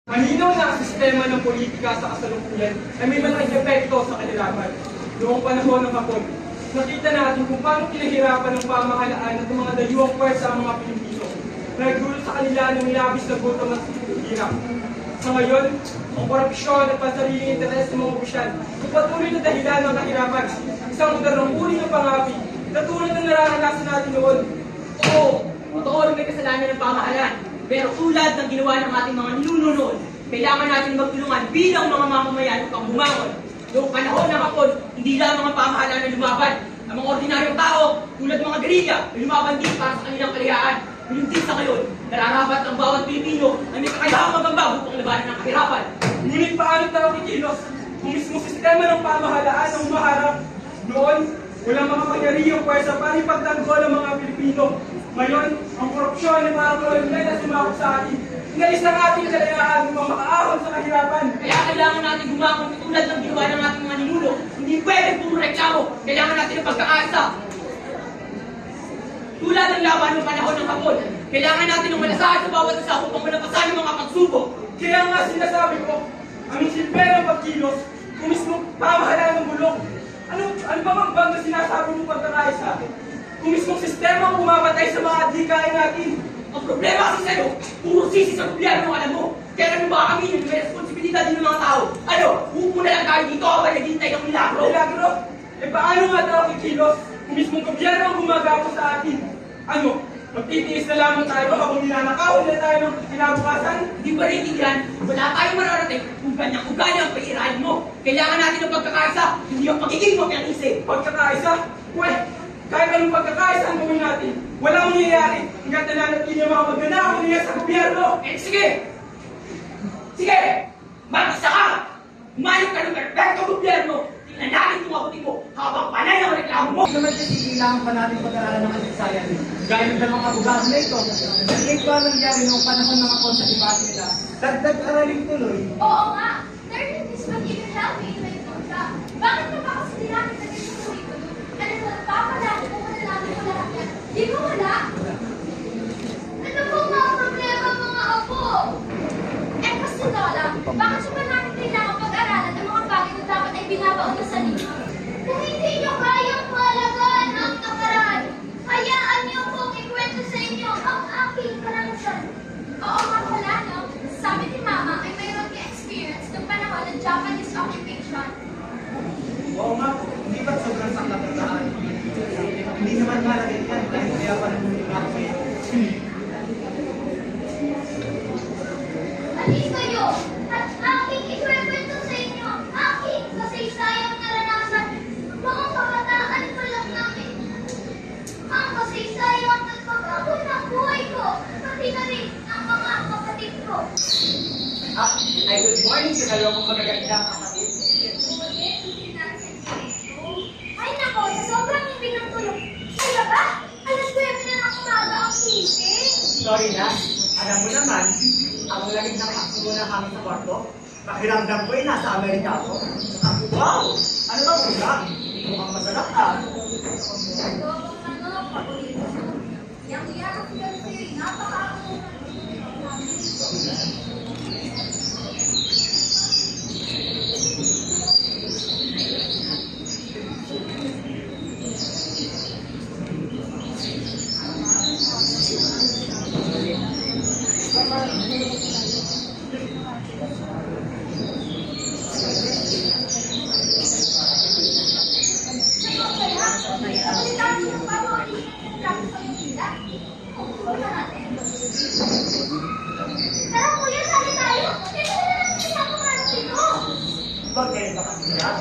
Malinaw na ang sistema ng politika sa kasalukuyan ay may malaking epekto sa kanilarapan. Noong panahon ng Hapon, nakita natin kung paano pinahirapan ng pamahalaan at ng mga dayuhang puwersa ang mga Pilipino na nagdulot sa kanila ng labis na gutom at hirap. Sa ngayon, ang korupsyon at pansariling interes ng mga opisyal ay patuloy na dahilan ng kahirapan, isang modernong uri ng pangapi na tulad ng nararanasan natin noon. Oo, totoo rin may kasalanan ng pamahalaan. Pero tulad ng ginawa ng ating mga ninuno noon, kailangan natin magtulungan bilang mga mamamayan upang bumangon. Noong panahon ng Hapon, hindi lang mga pamahalaan na lumaban. Ang mga ordinaryong tao, tulad ng mga gerilya, ay lumaban din para sa kanilang kaliyaan. Ngayon din sa ngayon, nararapat ang bawat Pilipino na may kakayahang magambag upang labanan ng kahirapan. Ngunit paano tayo kikilos kung mismo sistema ng pamahalaan ang umaharap? Noon, walang mga manyariyong pwersa para ipagtanggol ang mga Pilipino. Ngayon, ang korupsyon ay mga kolonel na sumakot sa atin. Inalis ang ating kalayaan ng mga makaahon sa kahirapan. Kaya kailangan natin gumangon tulad ng ginawa ng ating mga ninuno. Hindi pwede puro reklamo. Kailangan natin ng pagkakaisa. Tulad ng laban ng panahon ng Hapon, kailangan natin ng malasahan sa bawat isa upang malampasan ang mga pagsubok. Kaya nga sinasabi ko, ang silbi ng pagkilos, kung mismo pamahalaan ng bulok. Ano ba bang bang na sinasabi mo pagkakaisa? Kung mismong sistema ang bumabatay sa mga adhikain natin. Ang problema kasi sa'yo, puro sisi sa gobyerno, alam mo. Kaya naman baka kami yung may responsibilidad din ng mga tao. Ano, upo na lang tayo dito habang naghihintay ng milagro. Milagro? Eh paano nga tayo kikilos kung mismong gobyerno ang gumagawa sa atin? Ano, magtitiis na lamang tayo habang ninanakaw na tayo ng kinabukasan? Hindi ba rin yan? Wala tayong mararating kung ganyang ugali ang pairahin mo. Kailangan natin ng pagkakaisa, hindi ang pagiging mapianisi. Pagkakaisa? Pweh, kahit anong pagkakaisa ang gawin natin, walang mangyayari hanggat nananatili ang mga magnanakaw niya sa gobyerno. Eh sige! Sige! Mag-isa ka! Umayos ka ng perfecto gobyerno! Tingnan natin kung abutin mo habang panay ang reklamo mo! Hindi naman kasi kailangan pa natin pag-aralan ng kasaysayan. Gaya ng dalawang abogado na ito. Naging ba nangyari noong panahon ng Hapon sa debate nila? Dagdag araling tuloy. Oo nga! Learning this material help me in my ka. Bakit ka ba kasi dinamit na ganito sa curriculum? Ano ba nagpapalagi kung malalaman ko lahat yan? Di mo wala? Ano po mga problema mga apo? Eh kasi Lola, bakit siya ba natin kailangan pag-aralan ang mga bagay na dapat ay binabaon na sa ninyo? Kung hindi nyo kayang malagaan ang nakaraan, hayaan niyo kong ikwento sa inyo ang aking karanasan. Oo nga pala, no? Sabi ni Mama ay mayroon ka-experience ng panahon ng Japanese occupation. Oo nga po, hindi ba sobrang saklap ang daan? Hindi naman malagay yan dahil kaya pa nagmuli nga ako eh. Alis kayo! At aking ikwento sa inyo ang aking kasaysayang naranasan. Mga kabataan pa lang namin. Ang kasaysayang nagpapagod ng buhay ko, pati na rin ang mga kapatid ko. Ay, good morning sa dalawang magagandang kapatid. Ay nako, sa sobrang ibig ng tulog. Kaya ba? Alas 9 na ng umaga ang gising. Sorry na, alam mo naman, ang lamig ng haksuro na kami sa kwarto. Pakiramdam ko ay nasa Amerika ako. Wow! Ano ba muna? Mukhang masarap ah. Ano, paborito mo. Yang iyak kasi, napaka-ako. Tara kuya, sali tayo. Ito na lang kasi ako nga dito. Huwag kayo makasigaw.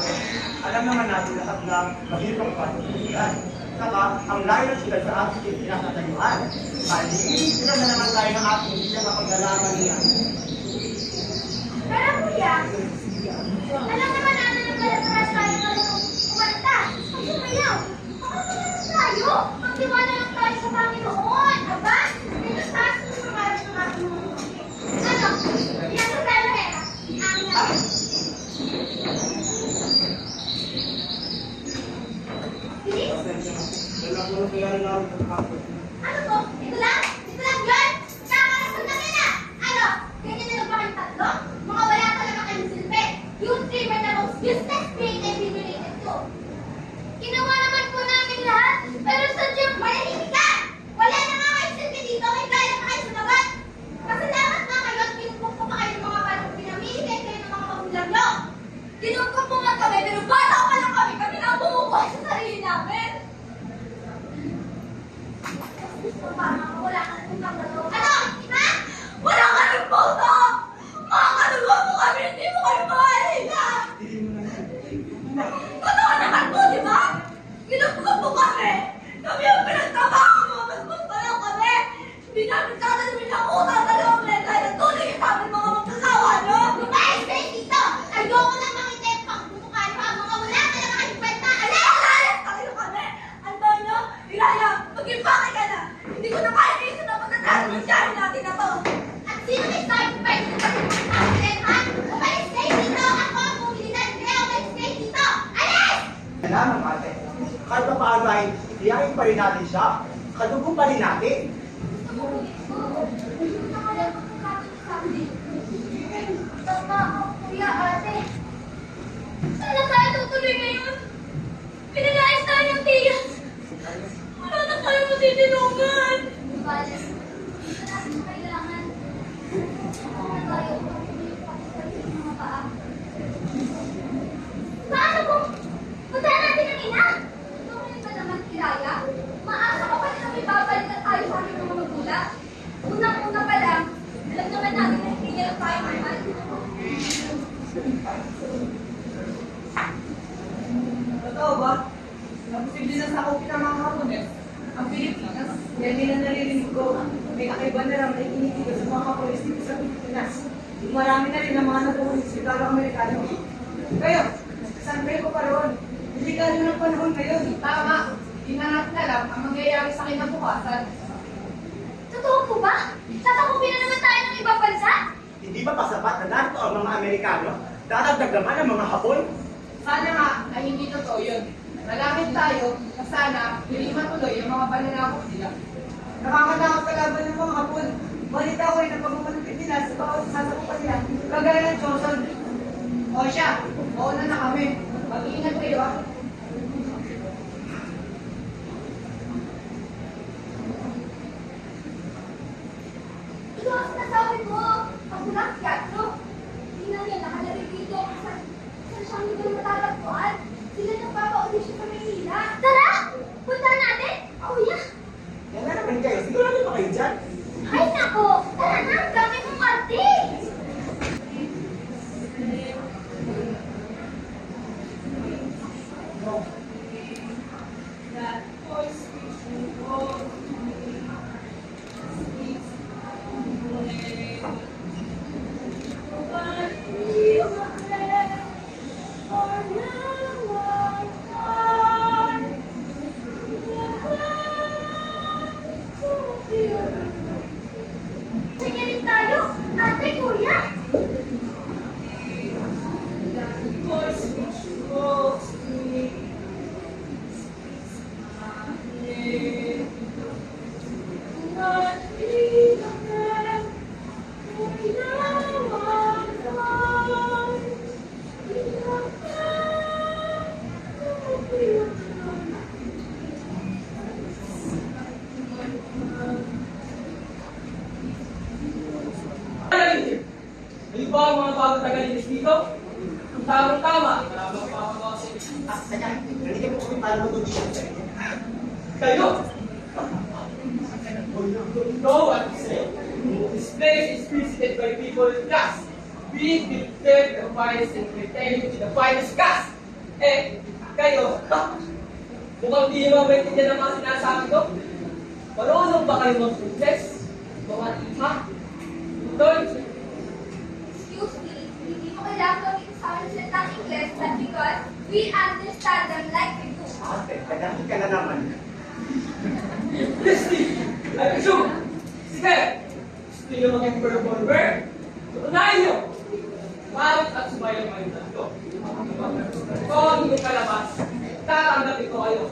Alam naman natin lahat na mahirap ang patutunan. Saka, ang layo ng sila sa ating pinakatayuan. Maliit sila na naman tayo ng ating hindi na mapaglalaman niya. Tara kuya. Alam naman natin na pala-paras tayo marunong kumanta. At sumayaw. Makakalaman tayo. Magtiwala lang tayo sa Panginoon. Aba, ito taas na sumaras ng ating mga mundo. Ano? Yan ang tayo hera. Ang naman. Bilis? Ano po? Ito lang? Ito lang yun? Kakalasan na nila! Ano? Ganyan na puso! Makakalungo mo kami, hindi mo kayo mahalila! Totoo naman po, di ba? Ginubukan mo kami! Kami ang pinagtrabaho mo! Mas pala kami! Hindi namin tatanungin ang utang na loob na dahil natuloy sa amin mga magkasawa, no? Lumayas kayo dito! Ayoko na makita yung pagbubukan mo ang mga wala talaga kayong kwenta! Alayas kayo kami! Antonio, Ilaya, mag-impake ka na! Hindi ko na kaya dito na pagkatapos ng dyan natin na to! At sino may sabi pa yung pagkakasapin, ha? Umalis kayo dito! Ako ang bumili na hindi! Umalis kayo dito! Alis! Kailangan ate, kahit pa paano ay iyayin pa rin natin siya. Kadugo pa rin natin. Tama ako, kuya, ate. Saan na tayo tutuloy ngayon? Pinalayas tayo ng tiyan. Wala na tayo matitinungan. Bale, ito natin kailangan. Wala tayo sa mga paa. Paano kung punta natin ang ina? Tuloy ba naman kilaya? Maasa ko pa rin na may babalikan tayo sa aking mga magulang. Unang-una pa lang, alam naman natin na hindi lang tayo mahal. Totoo ba? Naposible na sa kopya ng mga Hapones. Ang Pilipinas, yan din ang naririnig ko. May kakaiba na lang na ikinitigo sa mga Hapones dito sa Pilipinas. Marami na rin ang mga natutunan sa Italo-Amerikano. Kayo, saan kayo ko pa roon? Hindi ka rin ng panahon ngayon. Tama. Hinanap na lang ang mangyayari sa kinabukasan. Totoo po ba? Sasakupin na naman tayo ng ibang bansa? Hindi ba pasapat na narito ang mga Amerikano? Dadagdag naman ang mga Hapon? Sana nga ay hindi totoo yun. Malapit tayo na sana hindi matuloy ang mga pananakot nila. Nakakatakot kalaban ng mga Hapon. Balita ko rin ang pagmamalupit nila sa bawat sasakupan nila. Kagaya ng Johnson. O siya, mauna na kami. Mag-iingat kayo ah. Ito ang sinasabi mo. Ako lang, teatro. Tingnan niya, nakalagay dito kung saan siyang hindi matatagpuan. Sila nagpapa-audition sa Maynila. Tara! Punta natin! Kuya! Yan na naman kayo. Sigurado ba kayo dyan? Ay nako! Tara na! Ang dami mong arte! That voice which you call me speaks but we are for now apart. Sige rin tayo! Ate, kuya! That voice which calls me speaks not be the man for now apart. Ano ba ang mga bagong tagalinis dito? Tamang-tama. Maraming papagawasin. Teka, nandito po kami para mag-audition sa inyo. Kayo! Go and say, this place is visited by people in class. We declare the finest and pretending to the finest class. Eh, kayo, mukhang di naman maintindihan ang mga sinasabi ko. Marunong ba kayo mag-suggest? Mga iha? Tol, Excuse me, hindi mo kailangan gawin sa akin salita ng Ingles but because we understand them like we do. Ate, kadahil ka na naman. Christy! Ay, Kasyo! Sige! Gusto nyo maging performer? Unahin nyo! Marit at subayang mga tatlo. Kung ang inyong kalabas, tatanggapin ko kayo.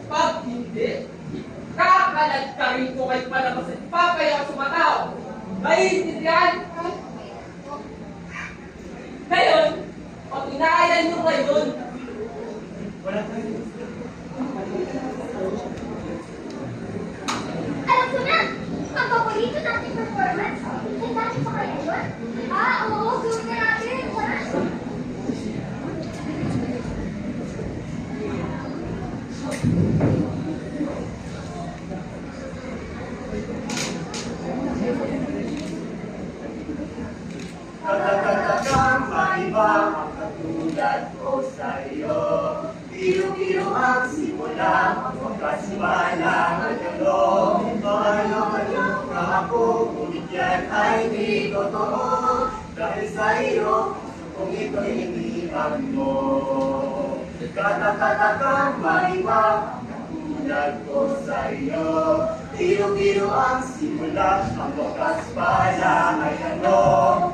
Pag hindi, kakalad ka rin ko kayo palabas at papaya sa matao. Naiintindihan? Ngayon, pag inaayan nyo ngayon, Wala tayo. Alam ko na! Ang paborito nating performance. Ay, dati pa kaya yun? Ah, oo, gawin na natin. Tara! Katatatakang maiba ang katulad ko sa'yo. Biro-biro ang simula, ang wakas malang ano. Ayaw-ayaw nga ako, ngunit yan ay di totoo. Dahil sa'yo, kung ito'y iniwan mo. Katatatakang maiba ang katulad ko sa'yo. Biro-biro ang simula, ang wakas pala ay ano.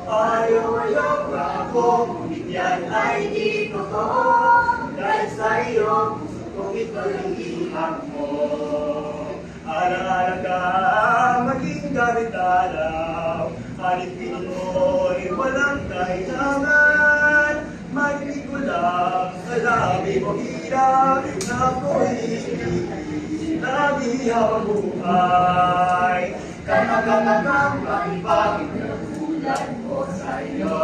Ayaw-ayaw nga ako, ngunit yan ay di totoo. Dahil sa'yo, kung ito'y iniwan mo. Alang-alang ka, maging gamit araw. Halipin mo'y walang kailangan. Marinig ko lang sa labi mo hirap na ako'y lagi habang buhay. Katatatakang bakit tulad ko sa'yo.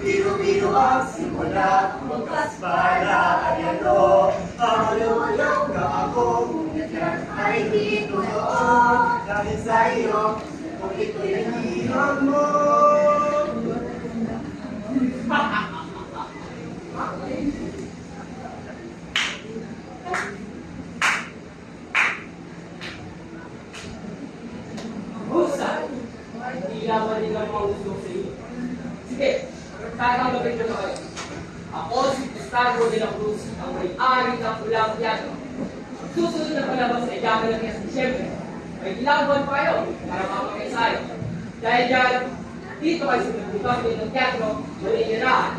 Biro-biro ang simula, wakas pala ay ano. Ayaw-ayaw ka ako, ngunit yan ay di totoo. Dahil sa'yo, kung ito'y hinihan mo. Husay! Hindi naman din ang mausok sa iyo. Sige, tatanggapin ko na kayo. Ako si Gustavo de la Cruz, ang may-ari ng Pulang Teatro. Susunod na palabas ay Yaman ng Disyembre. May ilang buwan pa kayo para mapag-ensayo. Dahil dyan, dito kayo sa nagbutang ng teatro, maninirahan.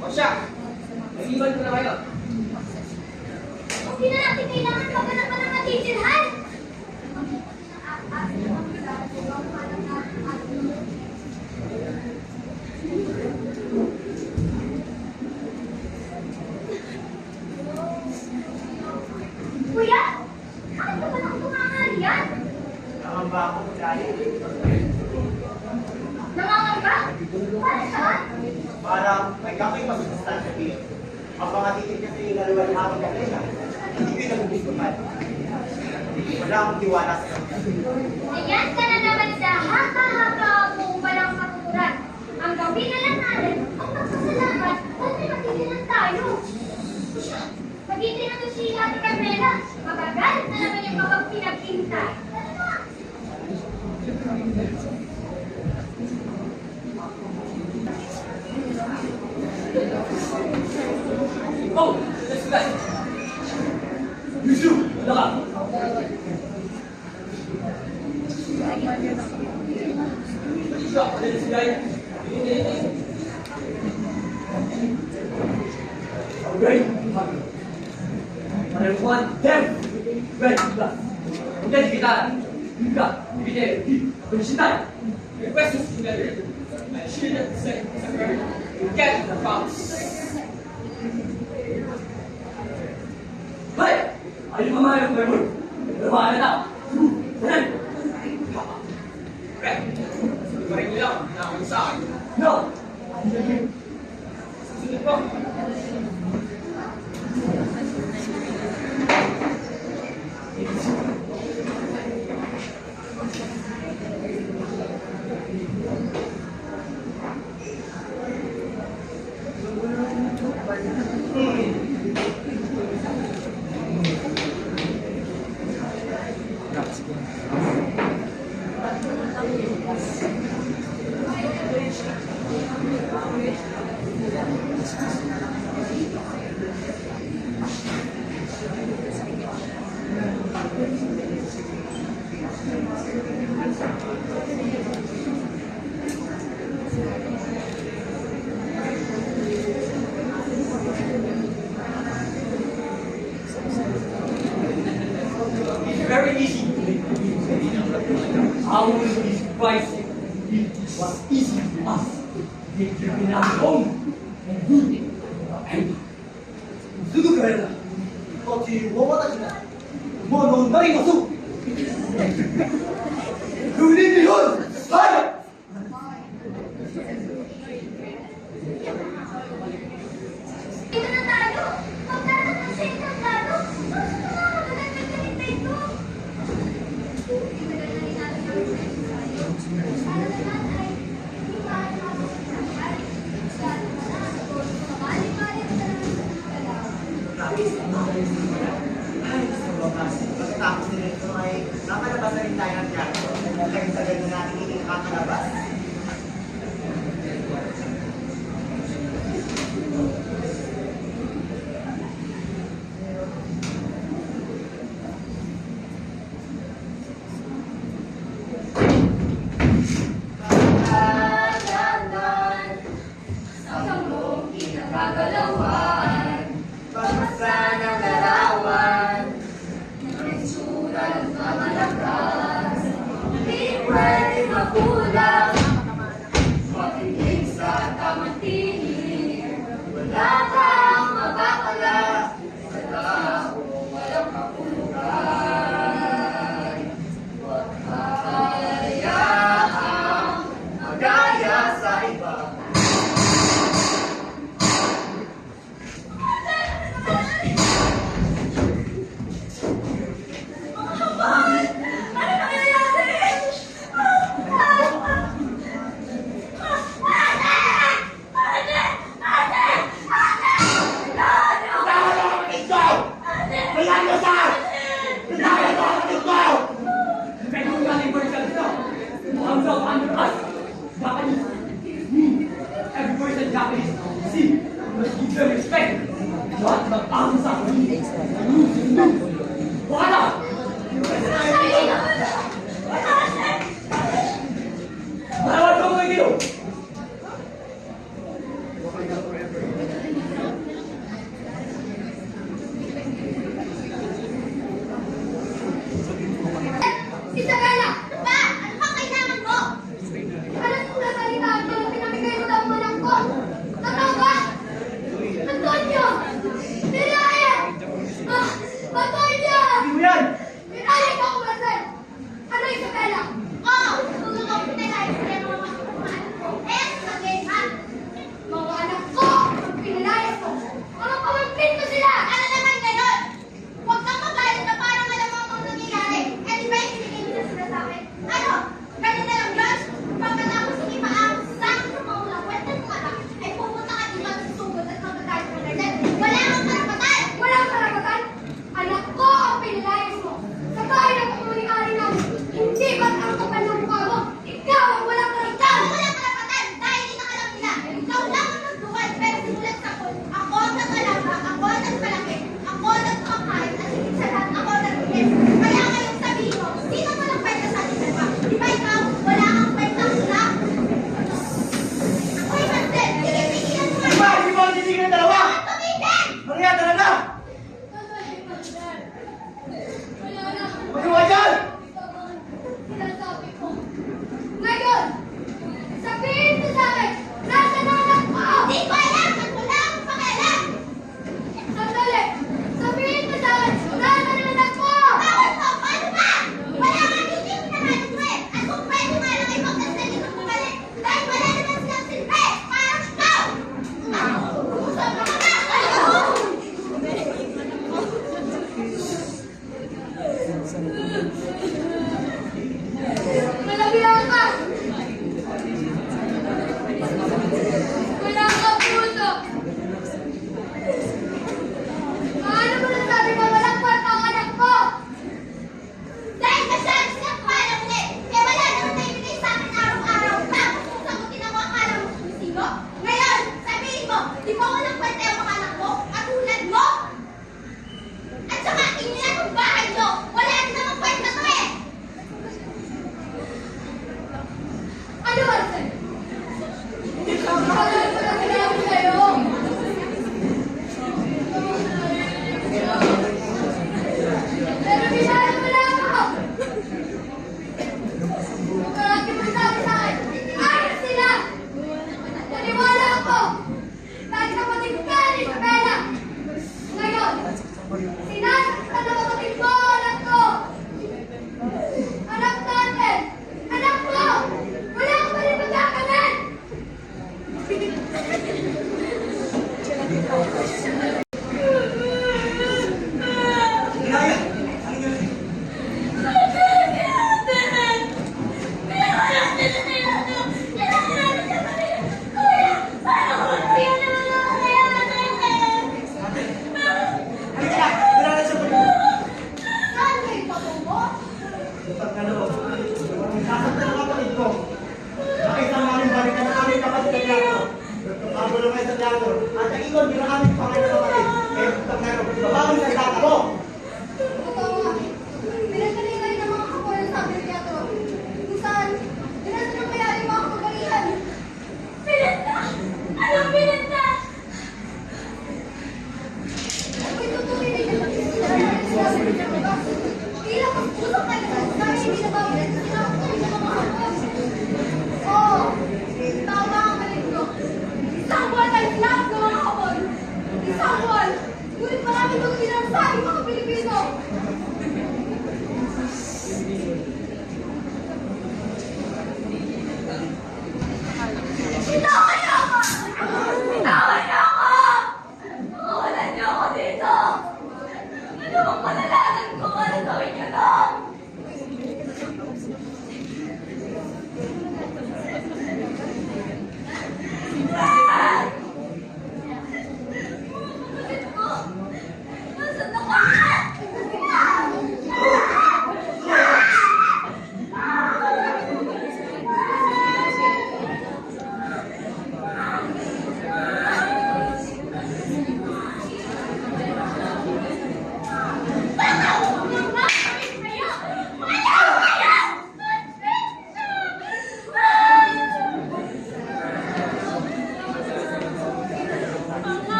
O siya, nag-iwan ko na kayo. Hindi na natin kailangan maghanap pa ng matitirhan. Kuya, bakit naman ako tumangalian? Nakamba ako dahil Nangangamba? Para saan? para may kapoy masusustan sa piyo. Ang mga titig kasi yung naliwan ng aking kanila, hindi ko nagugustuhan. Wala akong tiwala sa kanya. Ayan ka na naman sa haka-haka mong walang katuturan. Ang gawin na lang natin ang magpasalamat at may matitinan tayo. Magiging na to si Ate Carmela. Magagalit na naman yung mga pinag-intay. Ano na? Oh, let's go. Yusuf, wala ka. Isa, let's go. Alright. I want them. Right, class. Udah kita. Kita, kita, kita. Request is together. I should have said, get the box. Baik, ayo mama yang bermul. Bermana tak? Benar. Baik. Mari kita nak usah. No. Sini kau. Very easy to make the I will be surprised if it was easy for us to get you our home and do it. And すぐ帰るな。こっち大私だ。もう飲んだります。フリピヨン、はい。Dito na tayo. Magdadaan ng sa engkantado. Ano na nga magalang nagkalita ito? Itagal na rin natin ang tayo. Para naman ay magulang, makinig sa tamang tinig. Wala kang mabakala sa taong walang kahulugan. Huwag hahayaang magaya sa iba. Ano nangyayari?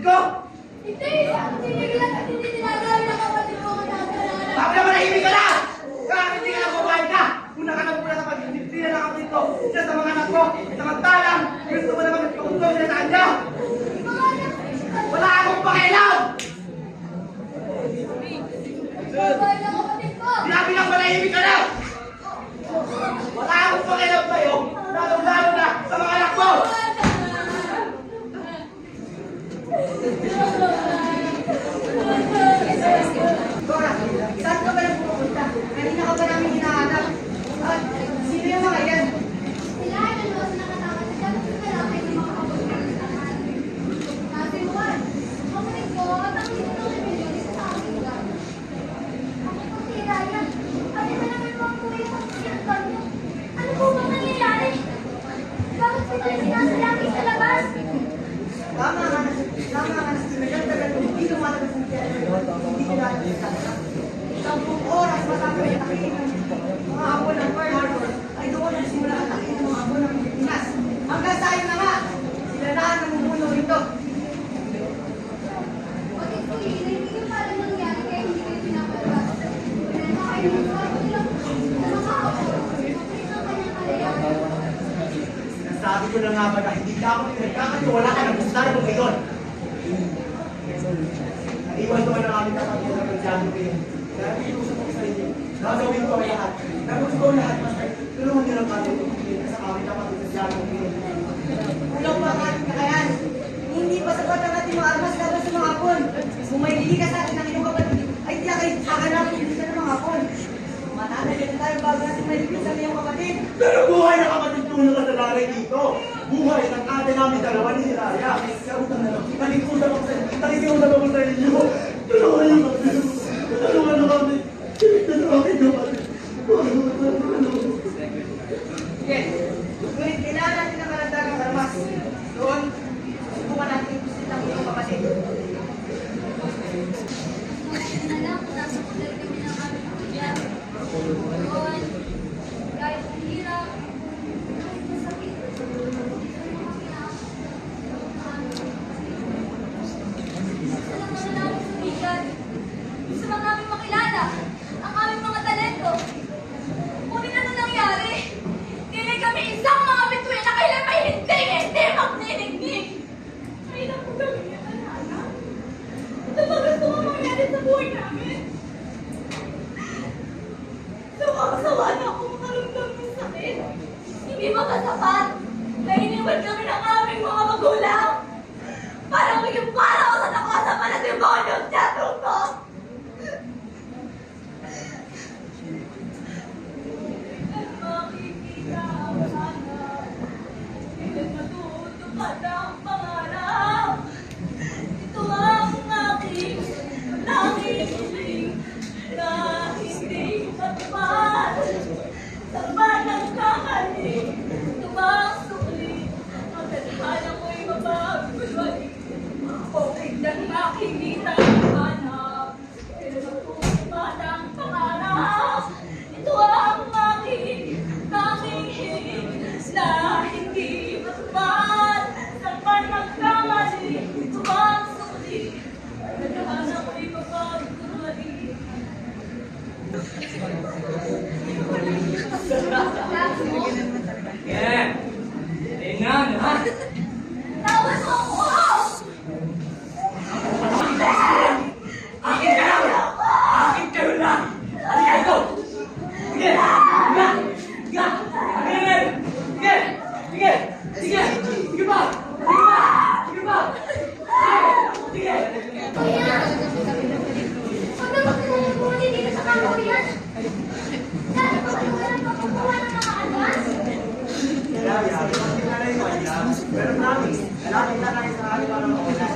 ko? Hindi! Tinigilan at hindi tinagawin ang kapatid mo ang nagdala. Bakit naman nahimik ka na? Bakit hindi ka nagbabayad ka? Una ka na muna sa pag-disiplina ng kapatid ko. Siya sa mga anak ko. Samantalang, gusto mo naman nagpakutong siya sa kanya. Wala akong pakialam! Babayad ang kapatid ko! Sinabi lang manahimik ka na! Wala akong pakialam sa'yo. Lalong-lalo na sa mga anak ko! Dora, saan ka ba nagpupunta? Kanina ka ba namin hinahanap? At sino yung mga yan? Sila ay dalawa sa nakatakas at dapat sa lalaki ng mga kapatid. Sabi mo, kapatid ko at ang sino ng rebellion isa sa aking lugar. Ako po si Ryan. At ito naman po ang kuya ko si Antonio. Ano po bang nangyayari? Bakit po tayo sinasabi sa labas? Tama nga na si Miguel talaga hindi lumalabas ng tiyan. Hindi nilalabas sa kanila. 10 oras matapos yung atakin ng mga abo ng Pearl Harbor ay doon nagsimula ang atakin ng mga abo ng Pilipinas. Hanggang sa ayon na nga, sila na ang namumuno rito. Kapatid ko, hindi yung parang nangyari kaya hindi kayo pinapalabas. Pero kayo nagsabi nilang sa mga ako. Kapatid ng kanyang kalayahan. Sinasabi ko na nga ba na hindi ka ako pinagkakatiwala ka ng gusto na ngayon. Naiwan ko na kami kapag yung nagkasyado ko yun. Kaya pinuusap ko sa inyo. Gagawin ko ang lahat. Gagawin ko ang lahat. Basta tulungan nyo lang kami tumingin sa kami kapag yung nagkasyado ko yun. Kulang pa ang ating kakayahan. Hindi pa sapat ang ating mga armas laban sa mga hapon. Kung may hindi ka sa atin ng iyong kapatid, ay tiyak ay hahanapin din ka ng mga hapon. Mananagin tayo bago natin maligtas ang iyong kapatid. Pero buhay na kapatid ko na nakalalay dito. Buhay ng ate namin dalawa ni Raya. Kaya utang na lang. Talikusan ako sa inyo. Talikusan ako sa inyo. Tulungan niyo kami. Tulungan niyo kami. Tulungan niyo kami. Yes. Ngunit kailangan natin ng karagdagang armas. Doon, subukan natin gusto ng iyong kapatid. Alam ko, nasa kulay kami ng aming pamilya. Noon, kahit ang hirap, kahit masakit, ito yung mga pinakamasarap ng aming pamilya. Gusto lang naman namin sumikat. Gusto lang namin makilala ang aming mga talento. Ngunit ano nangyari? Hindi kami isang mga bituin na kailan may hindi magniningning. Kailan ko gawin yung anak? Ito ba gusto mo mangyari sa buhay namin? Sawa na ako makaramdam ng sakit. Hindi makasapat na iniwan kami ng aming mga magulang. Parang maging para ako sa nakasama na demonyo sa teatro ko. At makikita ang anak. Kailan matutupad ang pangarap. Ito ang aking hiling na hindi matupad. Sama ng kakali, tumasukli, ang tadhana ko'y mapagulwali. Okay lang makikita ang hanap, pero matupad ang pangarap. Ito ang aking hiling na hindi matupad. Sama ng kakali, tumasukli, ang tadhana ko'y mapagulwali. Yeah. Tingnan, ha? Tawan mo ako! Akin ka lang! Akin kayo lang! Halika ito! Sige! Sige! Sige! Sige! Sige! Sige! Sige! Sige pa! Sige pa! Sige pa! Sige! Kuya! Huwag na magkakalimutan dito sa kakawian! Dahil pa kayo walang pagkukuha ng mga advance? Raya, hindi na rin Raya. Pero namin, lalaki na lang sa akin para makuha.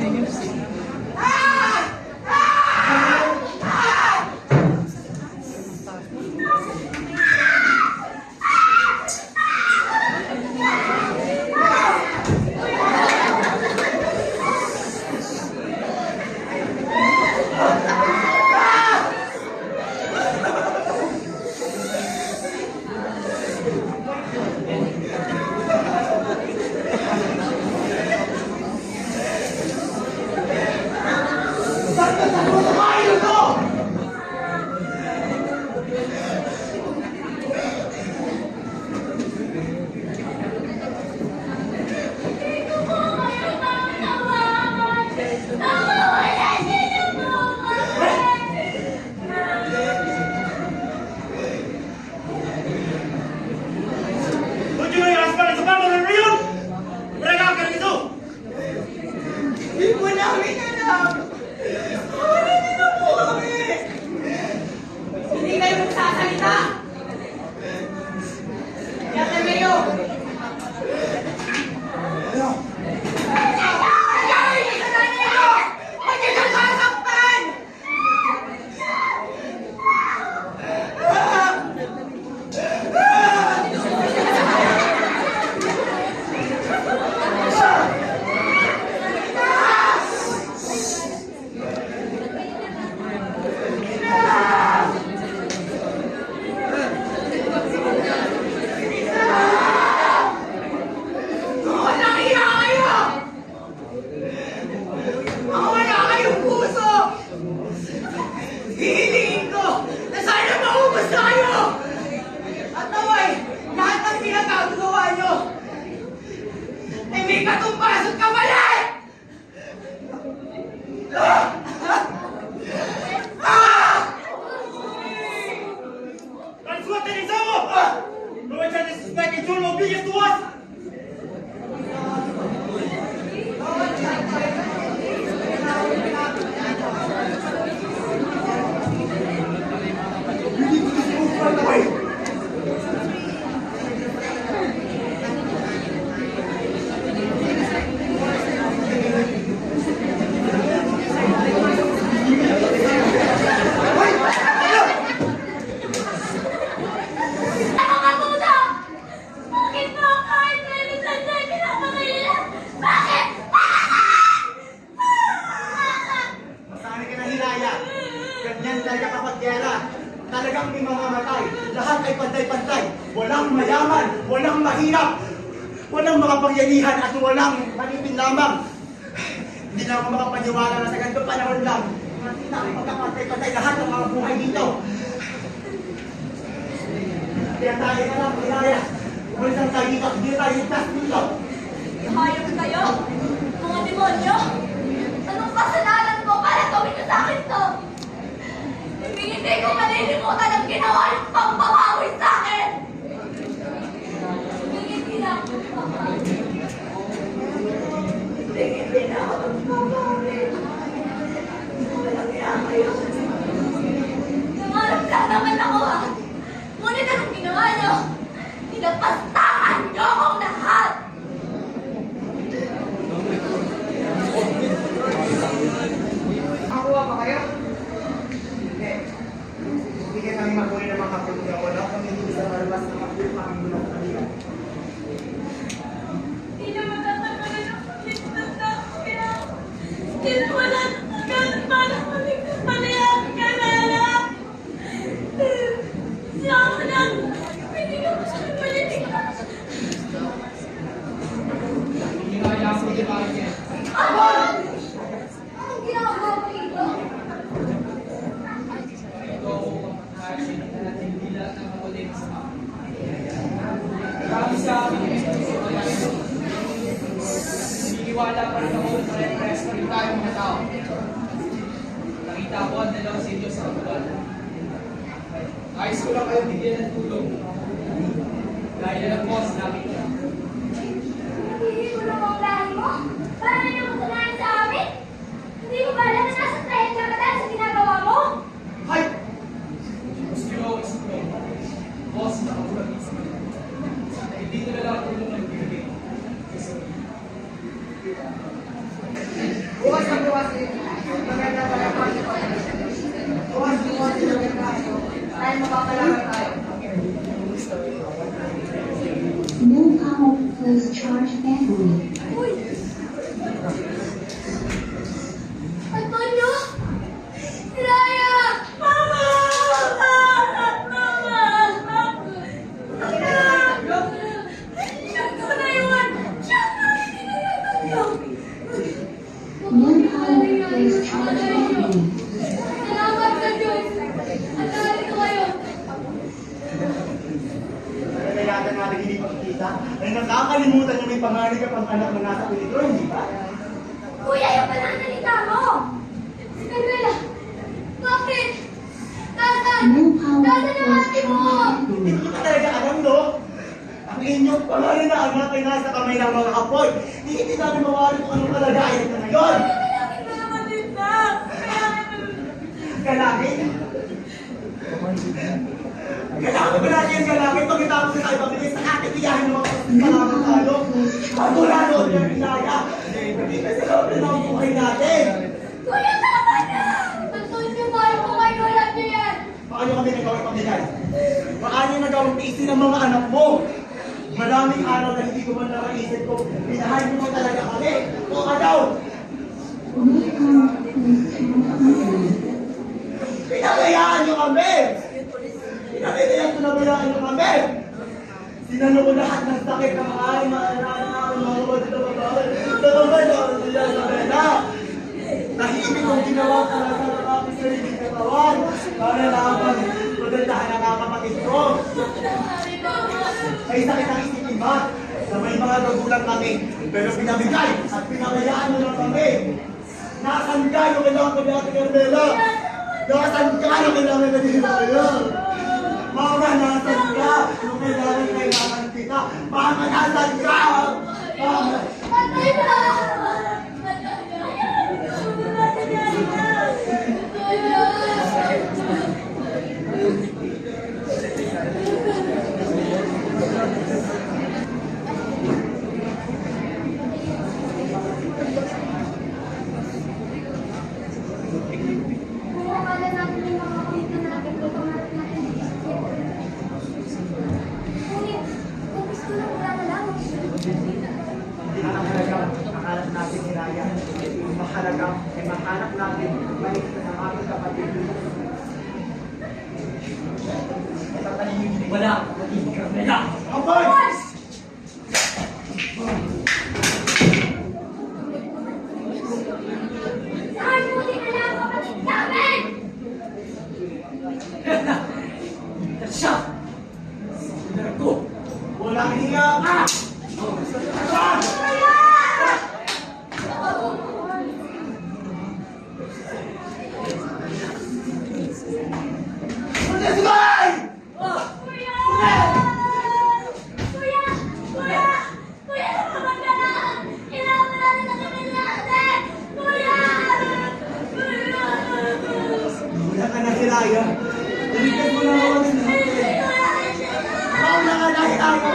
kasalukuyan, walang mahirap, walang makapangyarihan at walang malipin lamang. Hindi na ako makapaniwala na sa ganito panahon lang. Nakita ang pagkakatay-patay lahat ng mga buhay dito. Kaya tayo na lang, kaya. Umalis lang tayo dito, hindi tayo ligtas dito. Hayop kayo? Mga demonyo? Anong kasalanan mo para gawin niyo sa akin to? Hindi ko malilimutan ang ginawa niyong pangbabawi sa akin! Hindi na ako magbabawi. Hindi na ako magbabawi. Walang iya kayo. Nangarap lang naman ako ha. Ngunit anong ginawa niyo? Pinapastakan niyo akong lahat! Nakakuha pa kayo? Hindi. Hindi kayo kami maghuli ng mga kapatid. Wala kami hindi sa malabas ng kapatid kami mula sa kanila. Hindi na matatagalan ang pagligtas na ako kaya wala na agad para maligtas pa na yan kalala. Siya ako lang. Hindi ka mo siya maligtas. Hindi na kaya ako di bakit. Ano? Anong ginagawa mo dito? Ito ako kapatid na hindi lahat ng makulit sa akin. Marami sa akin naniniwala pa rin ako na pare-pares pa rin tayo mga tao. Nakita ko ang dalawa sa inyo sa kabulan. Ayos ko lang kayo bigyan ng tulong. Dahil alam mo, sinabi ko. Hindi ko na ang lahi mo? Para na niyo matanayan sa amin? Hindi mo ba alam na nasa trend ka ba dahil sa ginagawa mo? Hay! Gusto nyo ako isipin. Boss, nakabulan din sa mga. Hindi nila lang tulong ng bibigay. Bukas na bukas din. Maganda pala pa. Bukas na bukas din ang kaso. Dahil mapapalaman tayo. No power plus charge battery. Uy! Antonio! Raya! Mama! Mama! Siyang tunay yun! Siyang hindi na yan, Antonio! No power plus charge battery. Salamat sa Diyos! At narito kayo! Kaya natin hindi pakikita ay nakakalimutan yung may pangalan ka pang anak na nasa peligro, hindi ba? Kuya, yung pananalita mo! Si Manuela! Bakit? Nasaan? No power Nasaan ang plus ate mo? charge Hindi battery. ko talaga alam, no? Ang inyong pangalan na anak ay nasa kamay ng mga apoy. Hindi namin mawari kung anong kalagayan ka ngayon. Malaki na naman din na! Kalangit? Kailangan ba natin yung kalangit pagkatapos na tayo pabilis sa ating tiyahin ng mga kasalaman tayo? At wala doon yung pinaya. Hindi kasi loob na ang buhay natin. Kuya, tama na! Antonio, mahal ko kayo, alam niyo yan! Paano kami nagawang pamilya? Paano nagawang tiisin ng mga anak mo? Maraming araw na hindi ko man nakaisip ko, pinahay mo talaga kami. O ano? No power plus charge battery. Pinabayaan nyo kami! Pinabayaan nyo kami! Sinano ko lahat ng sakit ng mga aking mga kapatid na babae. Nakamay na ako sila sa pena. Nahimik kong ginawa para sa aking sariling katawan. Para naman protektahan ang mga kapatid ko. May sakit ang isipin ba? Na may mga nagulang kami. Pero pinabigay at pinabayaan nyo lang kami. Nasaan ka yung kailangan ko ni Ate Carmela? Nasaan ka yung kailangan na din tayo? Mama, nasaan ka? Yung kailangan kita. Mama, nasaan ka? Mama. Patay na! Kung akala natin yung mga kapita natin, kung pangarap natin, ngunit, kung gusto lang wala na lang, Walang hiya ka! Sugay! Kuya! Kuya! Kuya! Kuya, naman ka na! Kailangan na kami ni ate! Kuya! Kuya! Wala ka na hilaya. Dalitan mo na ako ng Mauna ka na hilaya.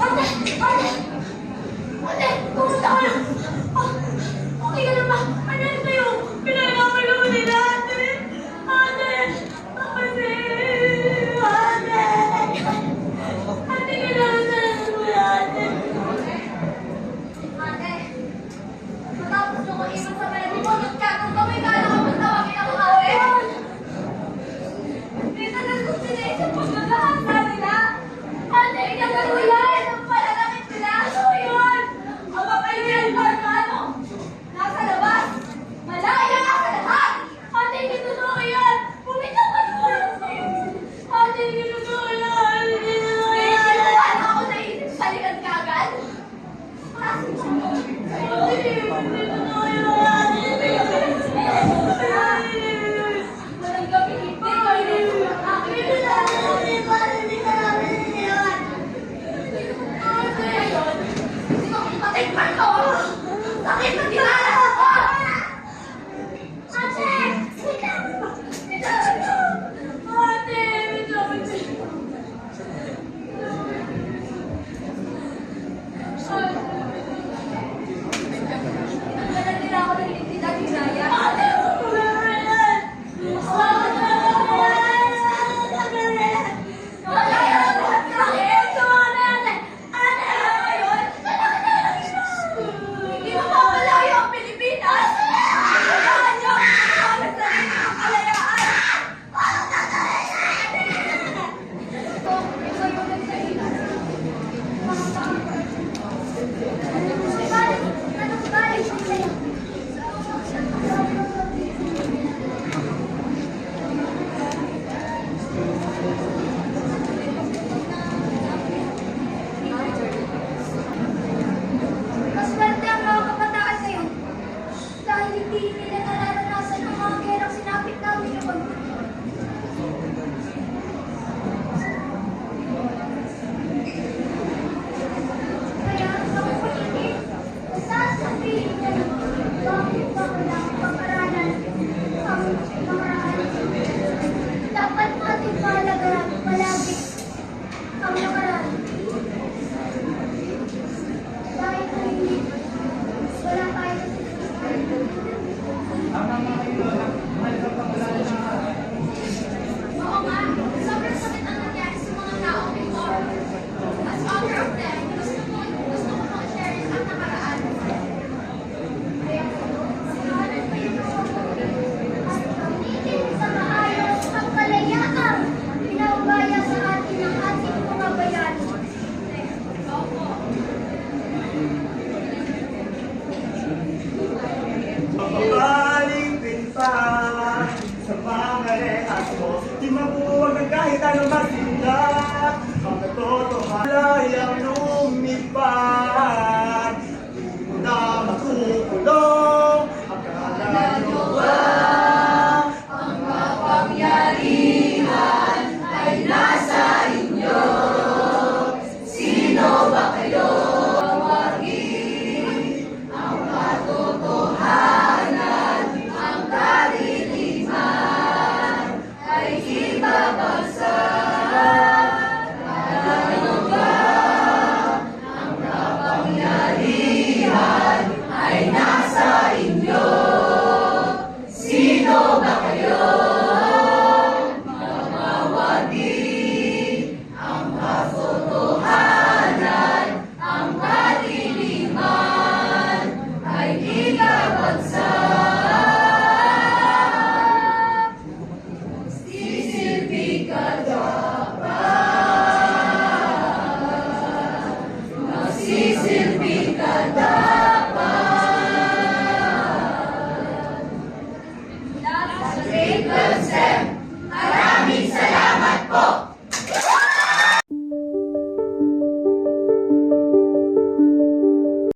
Ate! Ate! Ate! Kumusta ka na? Okay ka na ba? Ano yun sa'yo? Pinagawal ako nila, ate! Ate! Ate! Ate! Ate, kailangan na lang mo, ate! Ate! Matapos nung ko iwan sa bayan, bumunod ka kung kami kala ka magtawagin ako, ate! Dito na kung sinaisip pagmagahasa nila! Ate, ikagano yan! Ang palalakit nila! Ano yun? Ang kapayo yan, ano? Nasa labas! Malaya ka sa lahat! Ate, hindi totoo yan! Bumitaw ka naman sa'yo! Ate, hindi totoo yan! Hindi totoo yan! Wala ako naisip sa likod ka agad? Ate, hindi totoo yan! Walang gabi, hindi ko akin na hindi ka namin yan! Patikman ko! Sakit na kilala ako! Ate! Bitawan mo! Ate! Bitawan mo! Nagkalan nila ako ng identidad ni Raya. Ate! Wala na yan! Wala na yan! Wala yan! Sakit! Tumawa na yan! Ate! Ano ba yun? Hindi mapapalayo ang Pilipinas! Kailangan niyo ang sarili ng kalayaan! Parang nakalayan! Ito yung nagsalita. Anong galing sa'yo? Mas swerte ang mga kabataan ngayon dahil hindi nila nararanasan ang mga gerang sinapit namin noon. Kaya ang paligid, sasabihin niya bakit ba wala ang pag-aralan ang nakaraan. Dapat natin palagaran palagi ang nakaraan. Dahil kung hindi, wala tayo Oo nga, sobrang sakit ang nangyari sa mga tao before. As honor of them, gusto ko pang share ang nakaraan. Kaya sigaran pa yung mga at gamitin sa maayos ang kalayaan pinaubaya sa atin ng ating mga bayan. Opo. Mababaling pinta sa mga rehas mo. Di mabuwag ang kahit anong masinda. Ang katotohanan ang lumipad. Di mo na makukulong. Akala nyo ba ang mapangyarihan ay nasa inyo? Sino ba kayo? Ang katotohanan, ang kaliliman ay ibabagsak. Ano ba? Ang kapangyarihan ay nasa inyo. Sino ba kayo? Mawawagi ang katotohanan, ang kaliliman ay ibabagsak. Sisilbi ka daw.